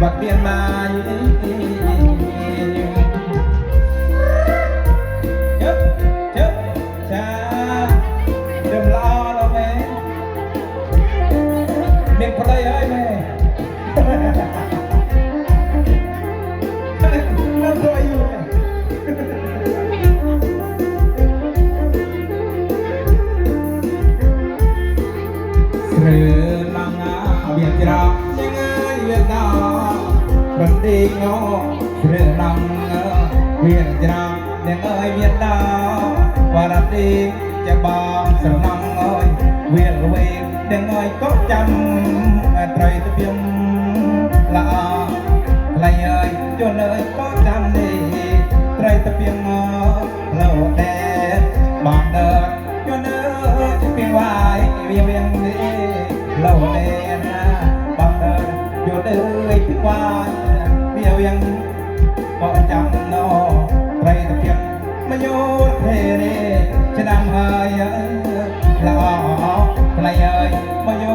บักเบียนมาเจ็บเจ็บชาเดิมล้อเราแม่เด็กพลายเอ้ยแม่นั่งรอยอยู่หรือลังอาเบียดจรายังไงเวียดนามบันดีงอหรือลังเวียดจรายังไงเวียดนามวาระดีจะบางสนังเอ้ยเวียดเวียดยังไงก็จำไตรตะเพียงละใครเอ้ยจนเลยก็จำดีไตรตะเพียงเล่าแดดบางเดินจนเลยเพียงวายเวียงเวียงนี้เล่าแดดบางเดินจนเลยเพียงวายเวียงเวียงก็จำนอไตรตะเพียงมาโยนเพลชนะหายละใครเอ้ยมาโย